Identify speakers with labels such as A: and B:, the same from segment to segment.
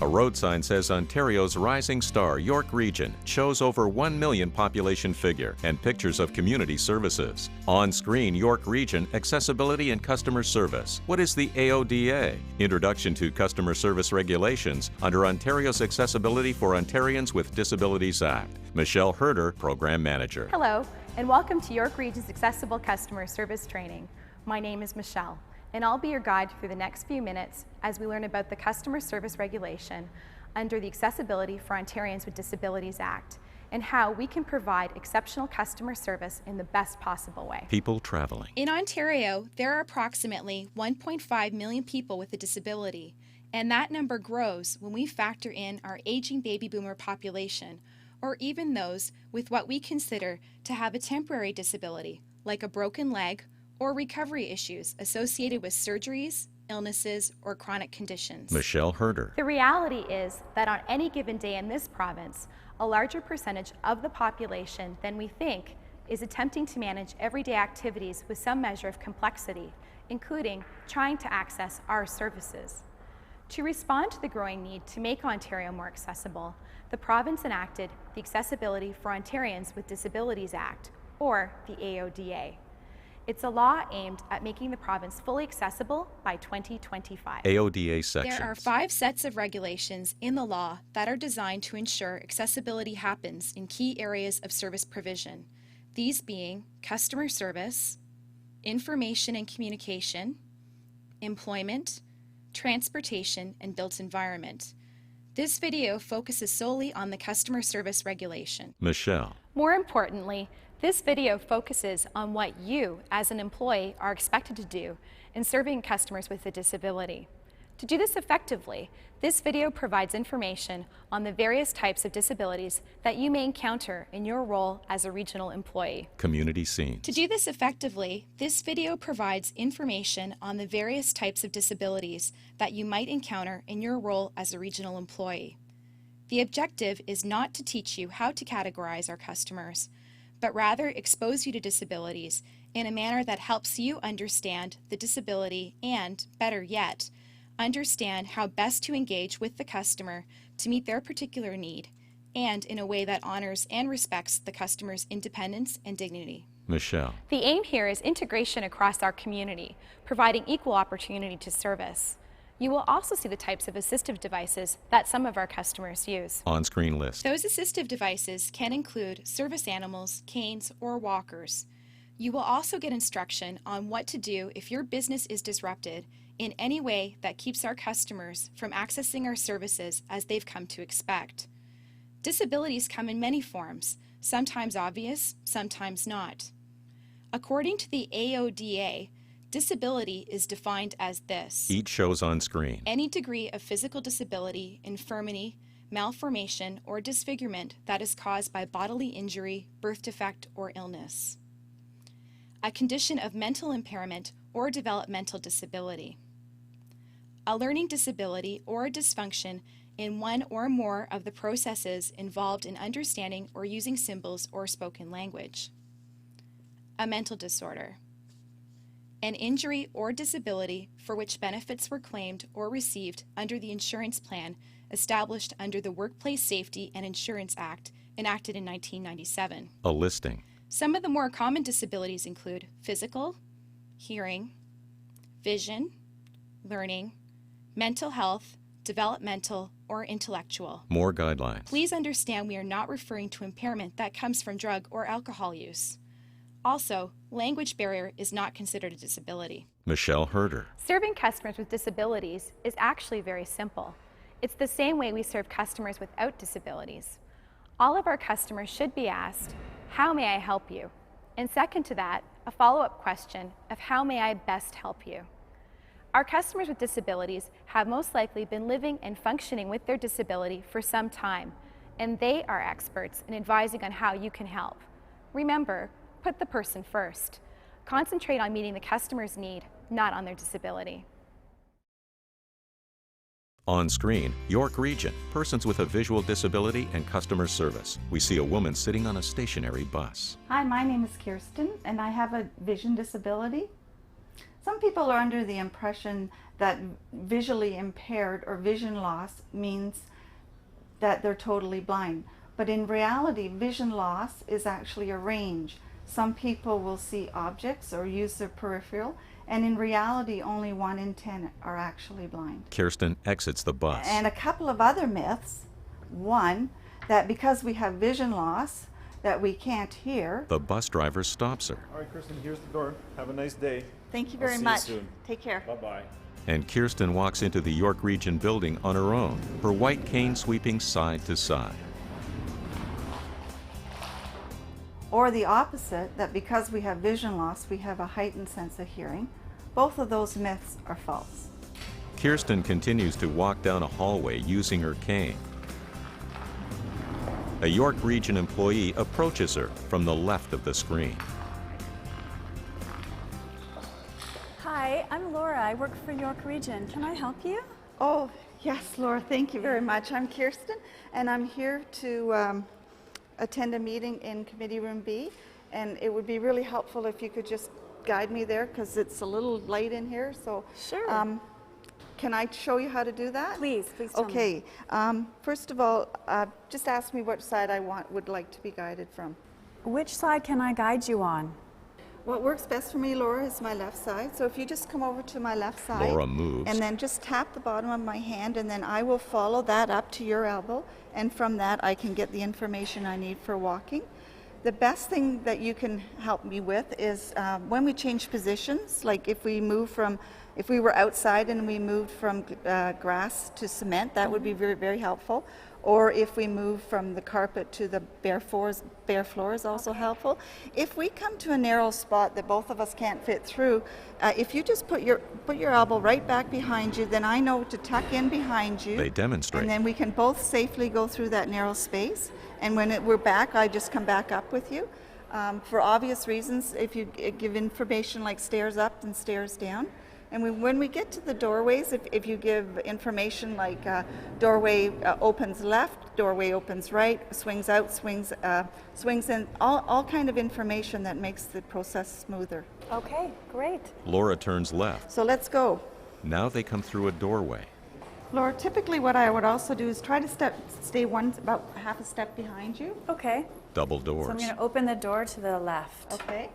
A: A road sign says Ontario's rising star, York Region, shows over 1 million population figure and pictures of community services. On screen, York Region, Accessibility and Customer Service. What is the AODA? Introduction to Customer Service Regulations under Ontario's Accessibility for Ontarians with Disabilities Act. Michelle Herder, Program Manager.
B: Hello, and welcome to York Region's Accessible Customer Service Training. My name is Michelle, and I'll be your guide through the next few minutes as we learn about the Customer Service Regulation under the Accessibility for Ontarians with Disabilities Act and how we can provide exceptional customer service in the best possible way.
A: People traveling.
C: In Ontario, there are approximately 1.5 million people with a disability, and that number grows when we factor in our aging baby boomer population, or even those with what we consider to have a temporary disability, like a broken leg or recovery issues associated with surgeries, illnesses, or chronic conditions.
A: Michelle Herder.
B: The reality is that on any given day in this province, a larger percentage of the population than we think is attempting to manage everyday activities with some measure of complexity, including trying to access our services. To respond to the growing need to make Ontario more accessible, the province enacted the Accessibility for Ontarians with Disabilities Act, or the AODA. It's a law aimed at making the province fully accessible by 2025.
A: AODA sections.
C: There are 5 sets of regulations in the law that are designed to ensure accessibility happens in key areas of service provision, these being customer service, information and communication, employment, transportation, and built environment. This video focuses solely on the customer service regulation.
A: Michelle.
B: More importantly, this video focuses on what you, as an employee, are expected to do in serving customers with a disability. To do this effectively, this video provides information on the various types of disabilities that you may encounter in your role as a regional employee.
A: Community scenes.
C: To do this effectively, this video provides information on the various types of disabilities that you might encounter in your role as a regional employee. The objective is not to teach you how to categorize our customers, but rather expose you to disabilities in a manner that helps you understand the disability and, better yet, understand how best to engage with the customer to meet their particular need, and in a way that honors and respects the customer's independence and dignity.
A: Michelle.
B: The aim here is integration across our community, providing equal opportunity to service. You will also see the types of assistive devices that some of our customers use.
A: On-screen list.
C: Those assistive devices can include service animals, canes, or walkers. You will also get instruction on what to do if your business is disrupted in any way that keeps our customers from accessing our services as they've come to expect. Disabilities come in many forms, sometimes obvious, sometimes not. According to the AODA, disability is defined as this.
A: Each shows on screen.
C: Any degree of physical disability, infirmity, malformation, or disfigurement that is caused by bodily injury, birth defect, or illness. A condition of mental impairment or developmental disability. A learning disability or a dysfunction in one or more of the processes involved in understanding or using symbols or spoken language. A mental disorder. An injury or disability for which benefits were claimed or received under the insurance plan established under the Workplace Safety and Insurance Act enacted in 1997.
A: A listing.
C: Some of the more common disabilities include physical, hearing, vision, learning, mental health, developmental, or intellectual.
A: More guidelines.
C: Please understand we are not referring to impairment that comes from drug or alcohol use. Also, language barrier is not considered a disability.
A: Michelle Herder.
B: Serving customers with disabilities is actually very simple. It's the same way we serve customers without disabilities. All of our customers should be asked, "How may I help you?" And second to that, a follow-up question of "How may I best help you?" Our customers with disabilities have most likely been living and functioning with their disability for some time, and they are experts in advising on how you can help. Remember, put the person first. Concentrate on meeting the customer's need, not on their disability.
A: On screen, York Region, persons with a visual disability and customer service. We see a woman sitting on a stationary bus.
D: Hi, my name is Kirsten and I have a vision disability. Some people are under the impression that visually impaired or vision loss means that they're totally blind. But in reality, vision loss is actually a range. Some people will see objects or use their peripheral, and in reality, only 1 in 10 are actually blind.
A: Kirsten exits the bus.
D: And a couple of other myths. One, that because we have vision loss, that we can't hear.
A: The bus driver stops her.
E: All right, Kristen, here's the door. Have a nice day.
D: Thank you very
E: I'll see
D: much.
E: you soon.
D: Take care.
E: Bye-bye.
A: And Kirsten walks into the York Region building on her own, her white cane sweeping side to side.
D: Or the opposite, that because we have vision loss, we have a heightened sense of hearing. Both of those myths are false.
A: Kirsten continues to walk down a hallway using her cane. A York Region employee approaches her from the left of the screen.
F: Hi, I'm Laura. I work for York Region. Can I help you?
D: Oh, yes, Laura, thank you very much. I'm Kirsten, and I'm here to attend a meeting in Committee Room B, and it would be really helpful if you could just guide me there, because it's a little light in here. So,
F: Sure.
D: can I show you how to do that?
F: Please tell me.
D: Okay. First of all, just ask me which side I would like to be guided from.
F: Which side can I guide you on?
D: What works best for me, Laura, is my left side. So if you just come over to my left side.
A: Laura moves.
D: And then just tap the bottom of my hand, and then I will follow that up to your elbow. And from that, I can get the information I need for walking. The best thing that you can help me with is when we change positions, like if we were outside and we moved from grass to cement, that would be very, very helpful. Or if we move from the carpet to the bare floor is also helpful. If we come to a narrow spot that both of us can't fit through, if you just put your elbow right back behind you, then I know to tuck in behind you.
A: They demonstrate.
D: And then we can both safely go through that narrow space. And when we're back, I just come back up with you. For obvious reasons, if you give information like stairs up and stairs down. And when we get to the doorways, if you give information like doorway opens left, doorway opens right, swings out, swings in, all kind of information that makes the process smoother.
F: Okay, great.
A: Laura turns left.
D: So let's go.
A: Now they come through a doorway.
D: Laura, typically what I would also do is try to stay about half a step behind you.
F: Okay.
A: Double doors.
F: So I'm going to open the door to the left.
D: Okay.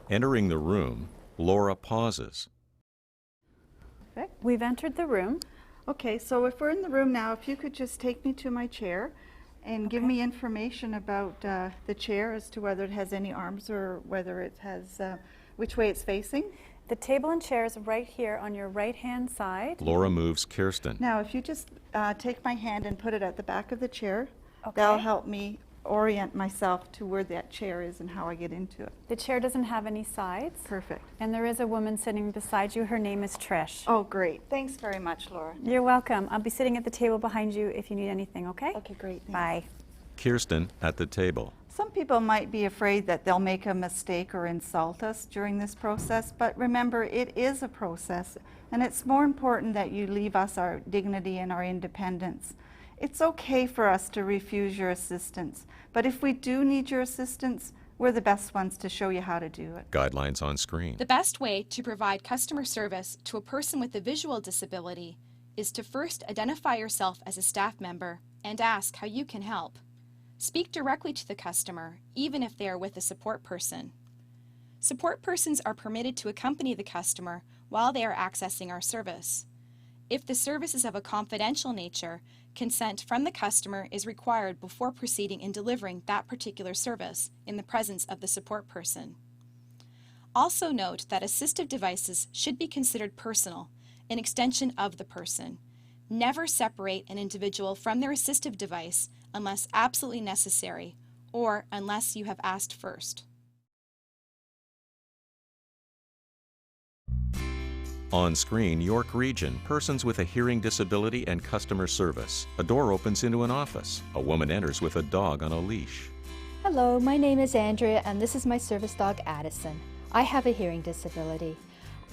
A: Entering the room, Laura pauses.
D: Perfect.
F: We've entered the room.
D: Okay, so if we're in the room now, if you could just take me to my chair and give me information about the chair as to whether it has any arms or whether it has, which way it's facing.
F: The table and chair is right here on your right-hand side.
A: Laura moves Kirsten.
D: Now, if you just take my hand and put it at the back of the chair,
F: Okay.
D: that'll help me orient myself to where that chair is and how I get into it.
F: The chair doesn't have any sides.
D: Perfect.
F: And there is a woman sitting beside you. Her name is Trish.
D: Oh, great. Thanks very much, Laura.
F: You're welcome. I'll be sitting at the table behind you if you need anything, okay?
D: Okay, great. Thanks.
F: Bye.
A: Kirsten at the table.
D: Some people might be afraid that they'll make a mistake or insult us during this process, but remember, it is a process, and it's more important that you leave us our dignity and our independence. It's okay for us to refuse your assistance, but if we do need your assistance, we're the best ones to show you how to do it.
A: Guidelines on screen.
C: The best way to provide customer service to a person with a visual disability is to first identify yourself as a staff member and ask how you can help. Speak directly to the customer, even if they are with a support person. Support persons are permitted to accompany the customer while they are accessing our service. If the service is of a confidential nature, consent from the customer is required before proceeding in delivering that particular service in the presence of the support person. Also note that assistive devices should be considered personal, an extension of the person. Never separate an individual from their assistive device unless absolutely necessary or unless you have asked first.
A: On screen, York Region, persons with a hearing disability and customer service. A door opens into an office. A woman enters with a dog on a leash.
G: Hello, my name is Andrea and this is my service dog Addison. I have a hearing disability.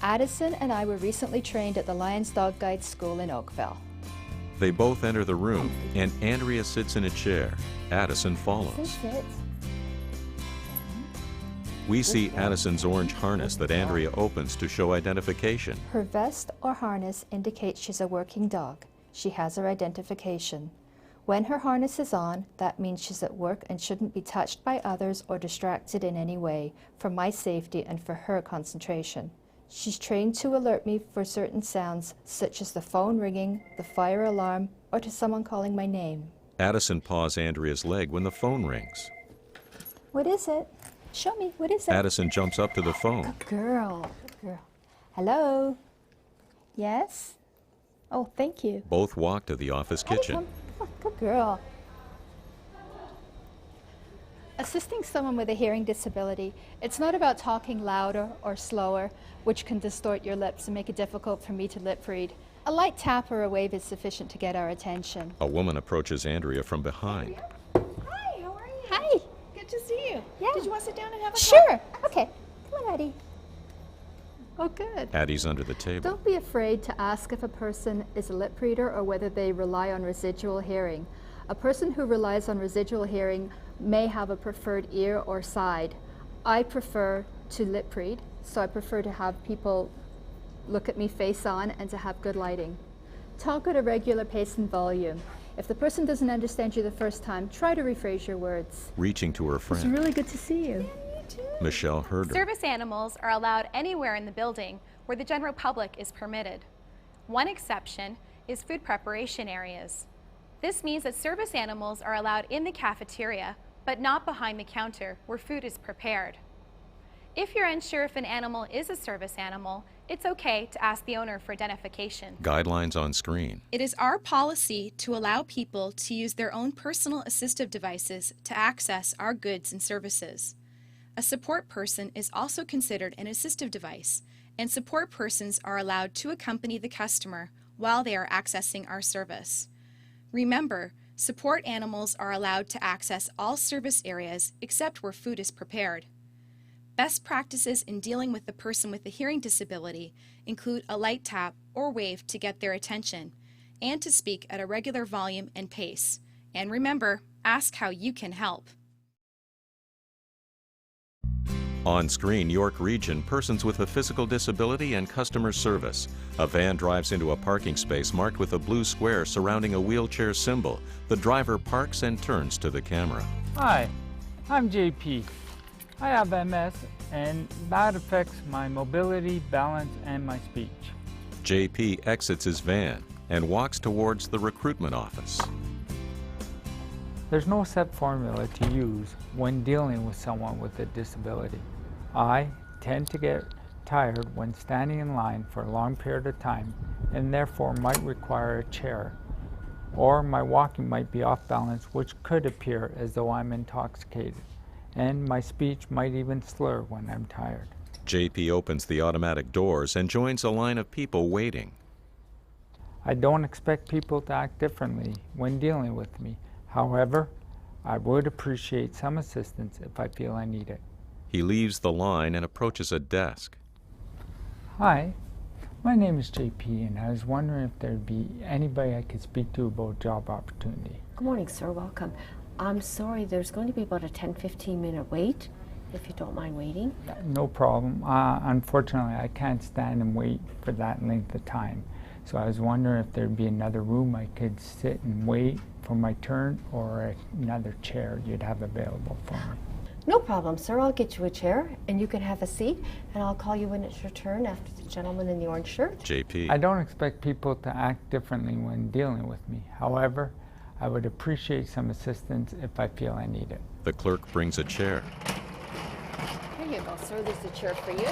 G: Addison and I were recently trained at the Lions Dog Guide School in Oakville.
A: They both enter the room, and Andrea sits in a chair. Addison follows.
G: Sit.
A: We see Addison's orange harness that Andrea opens to show identification.
G: Her vest or harness indicates she's a working dog. She has her identification. When her harness is on, that means she's at work and shouldn't be touched by others or distracted in any way, for my safety and for her concentration. She's trained to alert me for certain sounds, such as the phone ringing, the fire alarm, or to someone calling my name.
A: Addison paws Andrea's leg when the phone rings.
G: What is it? Show me, what is it?
A: Addison jumps up to the phone.
G: Good girl, good girl. Hello? Yes? Oh, thank you.
A: Both walk to the office kitchen.
G: Come on, good girl. Assisting someone with a hearing disability, it's not about talking louder or slower, which can distort your lips and make it difficult for me to lip read. A light tap or a wave is sufficient to get our attention.
A: A woman approaches Andrea from behind.
H: Hi, how are you?
G: Hi.
H: Good to see you.
G: Yeah.
H: Did you want to sit down and have a
G: Sure. Okay. Come on, Addie. Oh, good.
A: Addie's under the table.
G: Don't be afraid to ask if a person is a lip reader or whether they rely on residual hearing. A person who relies on residual hearing may have a preferred ear or side. I prefer to lip read, so I prefer to have people look at me face on and to have good lighting. Talk at a regular pace and volume. If the person doesn't understand you the first time, try to rephrase your words.
A: Reaching to her
G: It's
A: friend.
G: really good to see you.
A: Michelle Herder.
B: Service animals are allowed anywhere in the building where the general public is permitted. One exception is food preparation areas. This means that service animals are allowed in the cafeteria, but not behind the counter where food is prepared. If you're unsure if an animal is a service animal, it's okay to ask the owner for identification.
A: Guidelines on screen.
C: It is our policy to allow people to use their own personal assistive devices to access our goods and services. A support person is also considered an assistive device, and support persons are allowed to accompany the customer while they are accessing our service. Remember, support animals are allowed to access all service areas except where food is prepared. Best practices in dealing with the person with a hearing disability include a light tap or wave to get their attention, and to speak at a regular volume and pace. And remember, ask how you can help.
A: On screen, York Region, persons with a physical disability and customer service. A van drives into a parking space marked with a blue square surrounding a wheelchair symbol. The driver parks and turns to the camera.
I: Hi, I'm JP. I have MS and that affects my mobility, balance, and my speech.
A: JP exits his van and walks towards the recruitment office.
I: There's no set formula to use when dealing with someone with a disability. I tend to get tired when standing in line for a long period of time and therefore might require a chair. Or my walking might be off balance, which could appear as though I'm intoxicated. And my speech might even slur when I'm tired.
A: JP opens the automatic doors and joins a line of people waiting.
I: I don't expect people to act differently when dealing with me. However, I would appreciate some assistance if I feel I need it.
A: He leaves the line and approaches a desk.
I: Hi, my name is JP and I was wondering if there'd be anybody I could speak to about job opportunity.
J: Good morning, sir. Welcome. I'm sorry, there's going to be about a 10-15 minute wait, if you don't mind waiting.
I: No problem. Unfortunately, I can't stand and wait for that length of time. So I was wondering if there'd be another room I could sit and wait for my turn, or another chair you'd have available for me.
J: No problem, sir. I'll get you a chair and you can have a seat, and I'll call you when it's your turn after the gentleman in the orange shirt.
A: JP.
I: I don't expect people to act differently when dealing with me. However, I would appreciate some assistance if I feel I need it.
A: The clerk brings a chair.
J: Here you go, sir. There's a chair for you.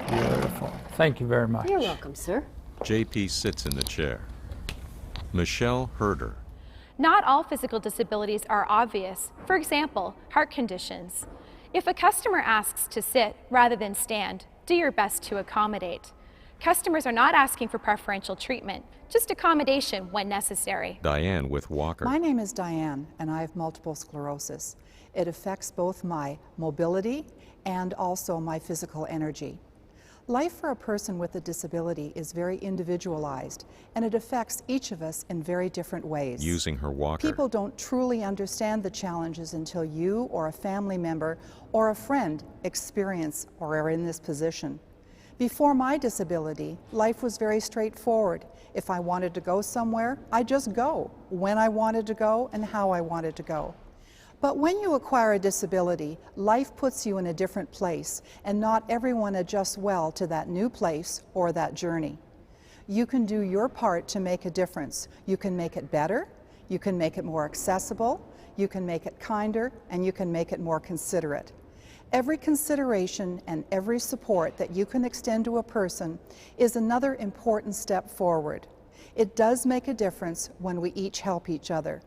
I: Beautiful. Thank you very much.
J: You're welcome, sir.
A: JP sits in the chair. Michelle Herder.
B: Not all physical disabilities are obvious. For example, heart conditions. If a customer asks to sit rather than stand, do your best to accommodate. Customers are not asking for preferential treatment, just accommodation when necessary.
A: Diane with Walker.
K: My name is Diane, and I have multiple sclerosis. It affects both my mobility and also my physical energy. Life for a person with a disability is very individualized, and it affects each of us in very different ways.
A: Using her walker.
K: People don't truly understand the challenges until you or a family member or a friend experience or are in this position. Before my disability, life was very straightforward. If I wanted to go somewhere, I just go, when I wanted to go and how I wanted to go. But when you acquire a disability, life puts you in a different place, and not everyone adjusts well to that new place or that journey. You can do your part to make a difference. You can make it better, you can make it more accessible, you can make it kinder, and you can make it more considerate. Every consideration and every support that you can extend to a person is another important step forward. It does make a difference when we each help each other.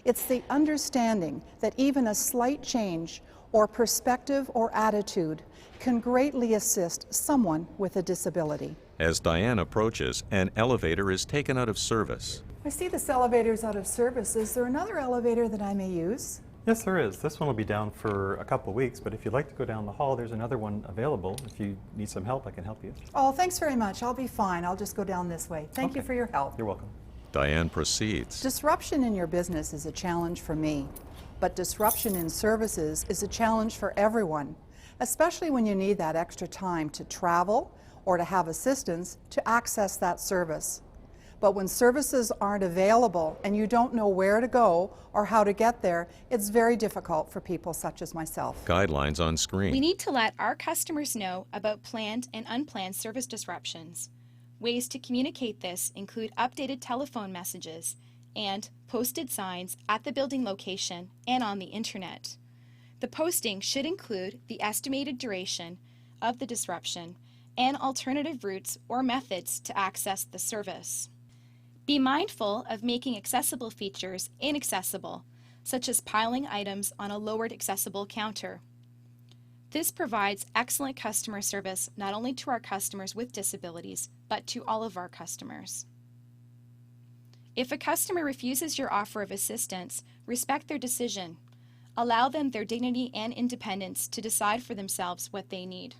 K: It's the understanding that even a slight change or perspective or attitude can greatly assist someone with a disability.
A: As Diane approaches, an elevator is taken out of service.
K: I see this elevator's out of service. Is there another elevator that I may use?
L: Yes, there is. This one will be down for a couple of weeks, but if you'd like to go down the hall, there's another one available. If you need some help, I can help you.
K: Oh, thanks very much. I'll be fine. I'll just go down this way. Thank you for your help.
L: You're welcome.
A: Diane proceeds.
K: Disruption in your business is a challenge for me, but disruption in services is a challenge for everyone, especially when you need that extra time to travel or to have assistance to access that service. But when services aren't available and you don't know where to go or how to get there, it's very difficult for people such as myself.
A: Guidelines on screen.
C: We need to let our customers know about planned and unplanned service disruptions. Ways to communicate this include updated telephone messages and posted signs at the building location and on the internet. The posting should include the estimated duration of the disruption and alternative routes or methods to access the service. Be mindful of making accessible features inaccessible, such as piling items on a lowered accessible counter. This provides excellent customer service not only to our customers with disabilities, but to all of our customers. If a customer refuses your offer of assistance, respect their decision. Allow them their dignity and independence to decide for themselves what they need.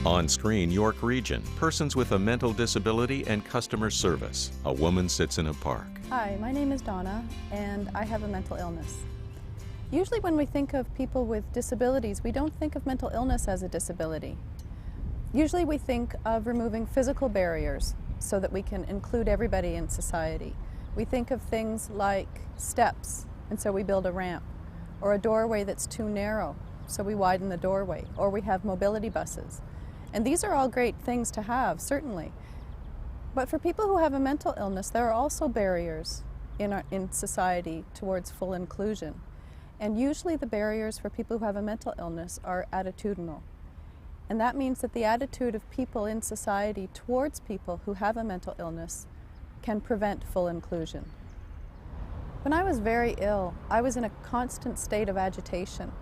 A: On screen, York Region, persons with a mental disability and customer service. A woman sits in a park.
F: Hi, my name is Donna, and I have a mental illness. Usually when we think of people with disabilities, we don't think of mental illness as a disability. Usually we think of removing physical barriers so that we can include everybody in society. We think of things like steps, and so we build a ramp, or a doorway that's too narrow, so we widen the doorway, or we have mobility buses. And these are all great things to have, certainly. But for people who have a mental illness, there are also barriers in society towards full inclusion. And usually the barriers for people who have a mental illness are attitudinal. And that means that the attitude of people in society towards people who have a mental illness can prevent full inclusion. When I was very ill, I was in a constant state of agitation.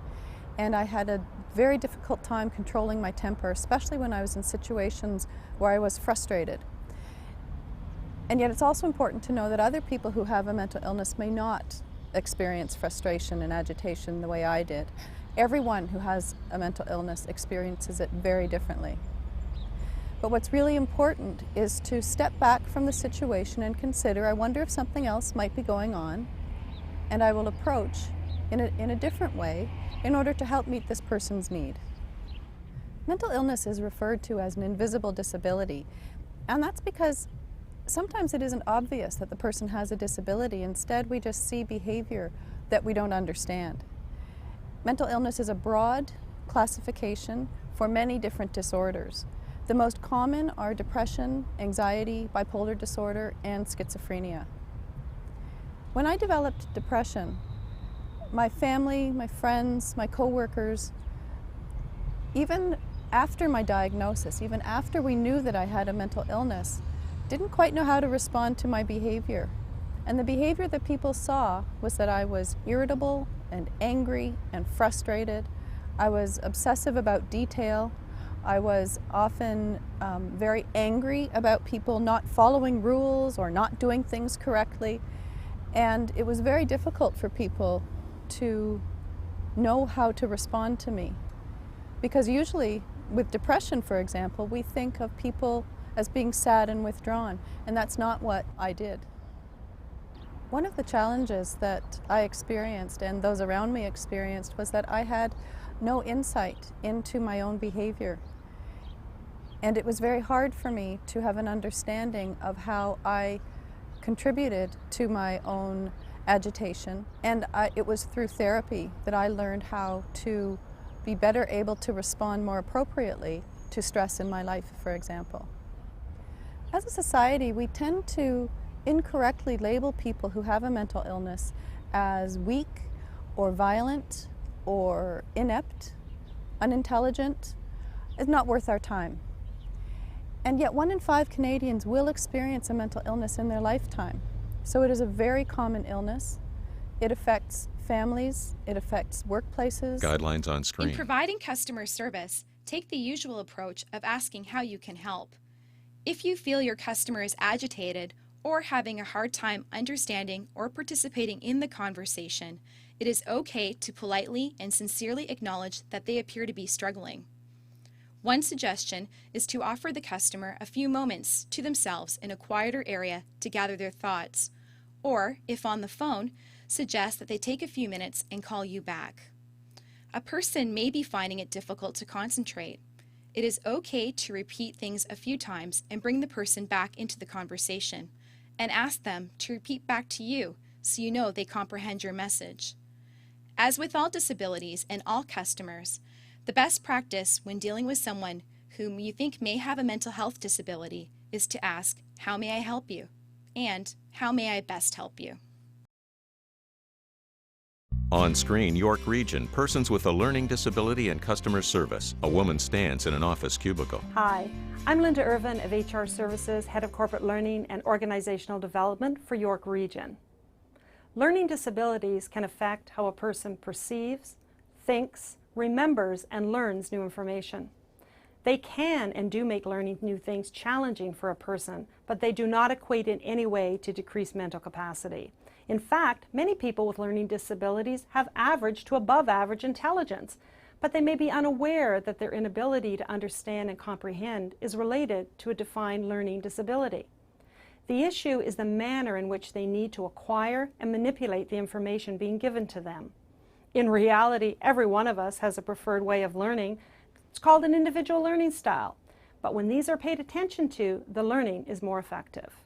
F: And I had a very difficult time controlling my temper, especially when I was in situations where I was frustrated. And yet it's also important to know that other people who have a mental illness may not experience frustration and agitation the way I did. Everyone who has a mental illness experiences it very differently. But what's really important is to step back from the situation and consider, I wonder if something else might be going on, and I will approach in a different way in order to help meet this person's need. Mental illness is referred to as an invisible disability, and that's because sometimes it isn't obvious that the person has a disability. Instead, we just see behavior that we don't understand. Mental illness is a broad classification for many different disorders. The most common are depression, anxiety, bipolar disorder, and schizophrenia. When I developed depression, my family, my friends, my coworkers, even after my diagnosis, even after we knew that I had a mental illness, didn't quite know how to respond to my behavior. And the behavior that people saw was that I was irritable and angry and frustrated. I was obsessive about detail. I was often very angry about people not following rules or not doing things correctly. And it was very difficult for people to know how to respond to me, Because usually with depression, for example, we think of people as being sad and withdrawn, and that's not what I did. One of the challenges that I experienced and those around me experienced was that I had no insight into my own behavior. And it was very hard for me to have an understanding of how I contributed to my own agitation. And it was through therapy that I learned how to be better able to respond more appropriately to stress in my life, for example. As a society, we tend to incorrectly label people who have a mental illness as weak or violent or inept, unintelligent, is not worth our time. And yet 1 in 5 Canadians will experience a mental illness in their lifetime. So it is a very common illness. It affects families, it affects workplaces.
A: Guidelines on screen.
C: In providing customer service, take the usual approach of asking how you can help. If you feel your customer is agitated or having a hard time understanding or participating in the conversation, it is okay to politely and sincerely acknowledge that they appear to be struggling. One suggestion is to offer the customer a few moments to themselves in a quieter area to gather their thoughts, or, if on the phone, suggest that they take a few minutes and call you back. A person may be finding it difficult to concentrate. It is okay to repeat things a few times and bring the person back into the conversation, and ask them to repeat back to you so you know they comprehend your message. As with all disabilities and all customers, the best practice when dealing with someone whom you think may have a mental health disability is to ask, "How may I help you?" and "How may I best help you?"
A: On screen, York Region, persons with a learning disability and customer service. A woman stands in an office cubicle.
M: Hi, I'm Linda Irvin of HR Services, Head of Corporate Learning and Organizational Development for York Region. Learning disabilities can affect how a person perceives, thinks, remembers, and learns new information. They can and do make learning new things challenging for a person, but they do not equate in any way to decreased mental capacity. In fact, many people with learning disabilities have average to above average intelligence, but they may be unaware that their inability to understand and comprehend is related to a defined learning disability. The issue is the manner in which they need to acquire and manipulate the information being given to them. In reality, every one of us has a preferred way of learning. It's called an individual learning style. But when these are paid attention to, the learning is more effective.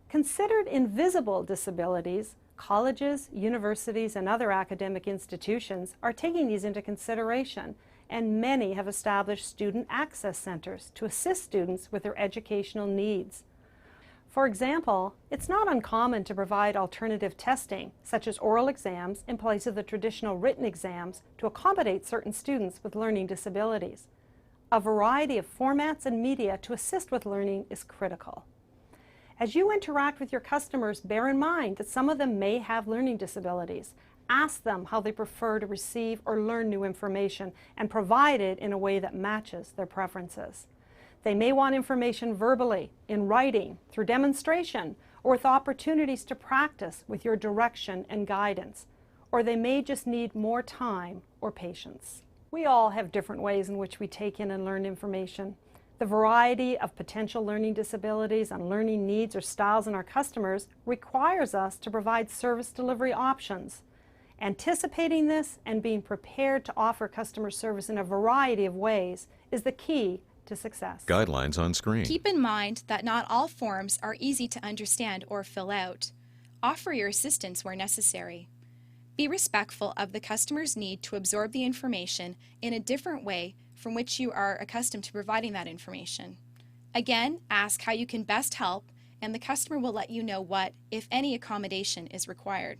M: Considered invisible disabilities, colleges, universities, and other academic institutions are taking these into consideration, and many have established student access centers to assist students with their educational needs. For example, it's not uncommon to provide alternative testing, such as oral exams, in place of the traditional written exams to accommodate certain students with learning disabilities. A variety of formats and media to assist with learning is critical. As you interact with your customers, bear in mind that some of them may have learning disabilities. Ask them how they prefer to receive or learn new information and provide it in a way that matches their preferences. They may want information verbally, in writing, through demonstration, or with opportunities to practice with your direction and guidance. Or they may just need more time or patience. We all have different ways in which we take in and learn information. The variety of potential learning disabilities and learning needs or styles in our customers requires us to provide service delivery options. Anticipating this and being prepared to offer customer service in a variety of ways is the key to success.
A: Guidelines on screen.
C: Keep in mind that not all forms are easy to understand or fill out. Offer your assistance where necessary. Be respectful of the customer's need to absorb the information in a different way from which you are accustomed to providing that information. Again, ask how you can best help, and the customer will let you know what, if any, accommodation is required.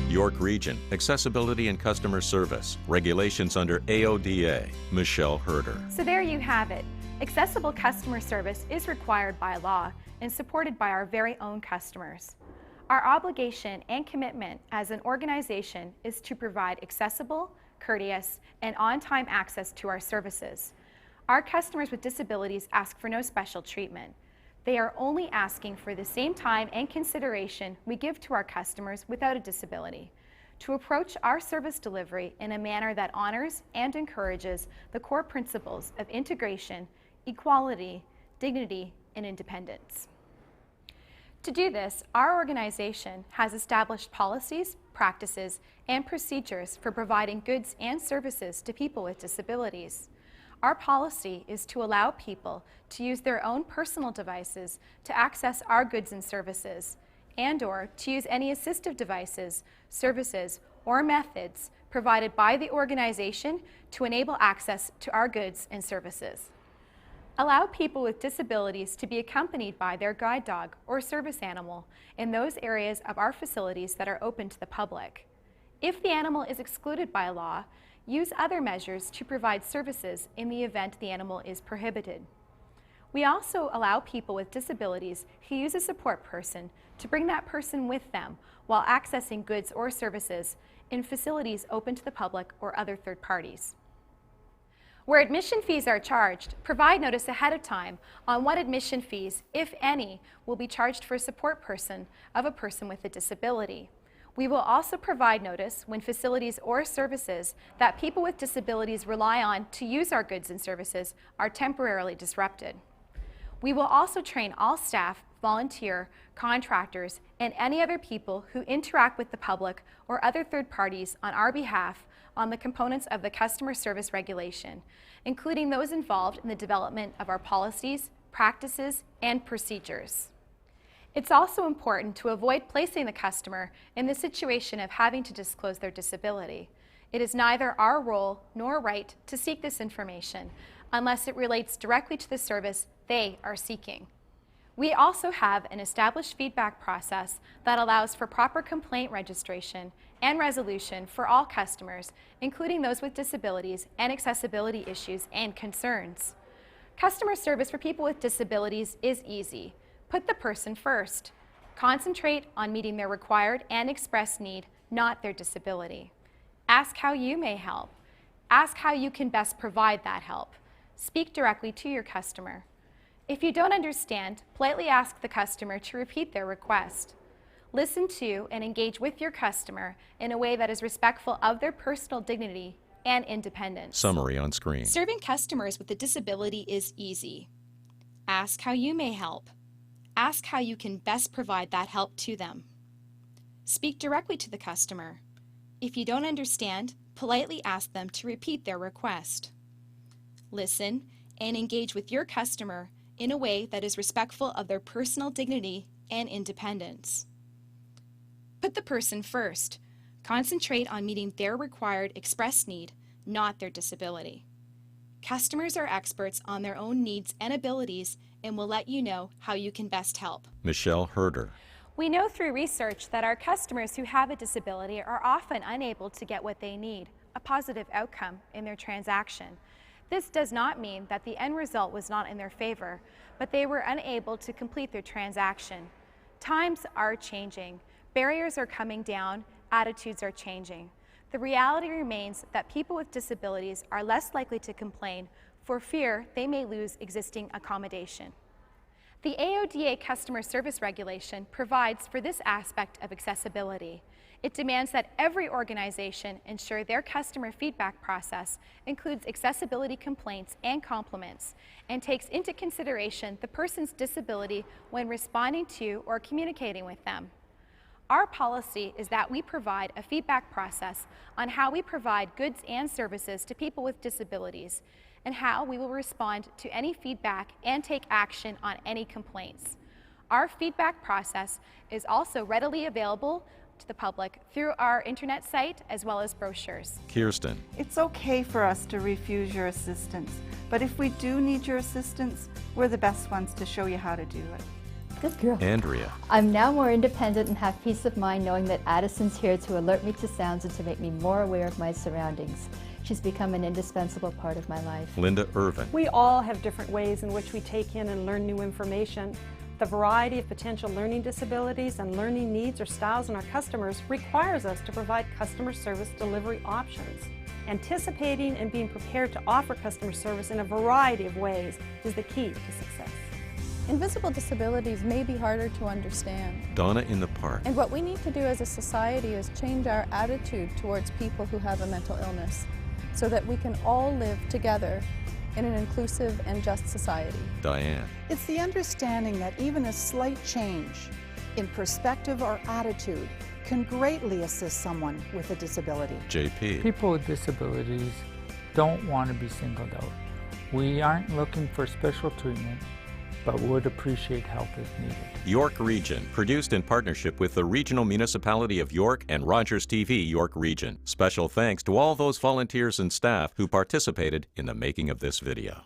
A: York Region, Accessibility and Customer Service. Regulations under AODA. Michelle Herder.
B: So there you have it. Accessible customer service is required by law and supported by our very own customers. Our obligation and commitment as an organization is to provide accessible, courteous, and on-time access to our services. Our customers with disabilities ask for no special treatment. They are only asking for the same time and consideration we give to our customers without a disability. to approach our service delivery in a manner that honors and encourages the core principles of integration, equality, dignity, and independence. To do this, our organization has established policies, practices, and procedures for providing goods and services to people with disabilities. Our policy is to allow people to use their own personal devices to access our goods and services, and/or to use any assistive devices, services, or methods provided by the organization to enable access to our goods and services. Allow people with disabilities to be accompanied by their guide dog or service animal in those areas of our facilities that are open to the public. If the animal is excluded by law, use other measures to provide services in the event the animal is prohibited. We also allow people with disabilities who use a support person to bring that person with them while accessing goods or services in facilities open to the public or other third parties. Where admission fees are charged, provide notice ahead of time on what admission fees, if any, will be charged for a support person of a person with a disability. We will also provide notice when facilities or services that people with disabilities rely on to use our goods and services are temporarily disrupted. We will also train all staff, volunteer, contractors, and any other people who interact with the public or other third parties on our behalf on the components of the customer service regulation, including those involved in the development of our policies, practices, and procedures. It's also important to avoid placing the customer in the situation of having to disclose their disability. It is neither our role nor right to seek this information unless it relates directly to the service they are seeking. We also have an established feedback process that allows for proper complaint registration and resolution for all customers, including those with disabilities and accessibility issues and concerns. Customer service for people with disabilities is easy. Put the person first. Concentrate on meeting their required and expressed need, not their disability. Ask how you may help. Ask how you can best provide that help. Speak directly to your customer. If you don't understand, politely ask the customer to repeat their request. Listen to and engage with your customer in a way that is respectful of their personal dignity and independence.
A: Summary on screen.
C: Serving customers with a disability is easy. Ask how you may help. Ask how you can best provide that help to them. Speak directly to the customer. If you don't understand, politely ask them to repeat their request. Listen and engage with your customer in a way that is respectful of their personal dignity and independence. Put the person first. Concentrate on meeting their required express need, not their disability. Customers are experts on their own needs and abilities and will let you know how you can best help.
A: Michelle Herder.
B: We know through research that our customers who have a disability are often unable to get what they need, a positive outcome in their transaction. This does not mean that the end result was not in their favor, but they were unable to complete their transaction. Times are changing. Barriers are coming down. Attitudes are changing. The reality remains that people with disabilities are less likely to complain for fear they may lose existing accommodation. The AODA customer service regulation provides for this aspect of accessibility. It demands that every organization ensure their customer feedback process includes accessibility complaints and compliments and takes into consideration the person's disability when responding to or communicating with them. Our policy is that we provide a feedback process on how we provide goods and services to people with disabilities and how we will respond to any feedback and take action on any complaints. Our feedback process is also readily available to the public through our internet site as well as brochures.
A: Kirsten.
D: It's okay for us to refuse your assistance, but if we do need your assistance, we're the best ones to show you how to do it.
G: Good girl.
A: Andrea.
G: I'm now more independent and have peace of mind knowing that Addison's here to alert me to sounds and to make me more aware of my surroundings. She's become an indispensable part of my life.
A: Linda Irvin.
M: We all have different ways in which we take in and learn new information. The variety of potential learning disabilities and learning needs or styles in our customers requires us to provide customer service delivery options. Anticipating and being prepared to offer customer service in a variety of ways is the key to success.
F: Invisible disabilities may be harder to understand.
A: Donna in the park.
F: And what we need to do as a society is change our attitude towards people who have a mental illness so that we can all live together in an inclusive and just society.
A: Diane.
K: It's the understanding that even a slight change in perspective or attitude can greatly assist someone with a disability.
A: JP.
I: People with disabilities don't want to be singled out. We aren't looking for special treatment, but would appreciate help if needed.
A: York Region, produced in partnership with the Regional Municipality of York and Rogers TV York Region. Special thanks to all those volunteers and staff who participated in the making of this video.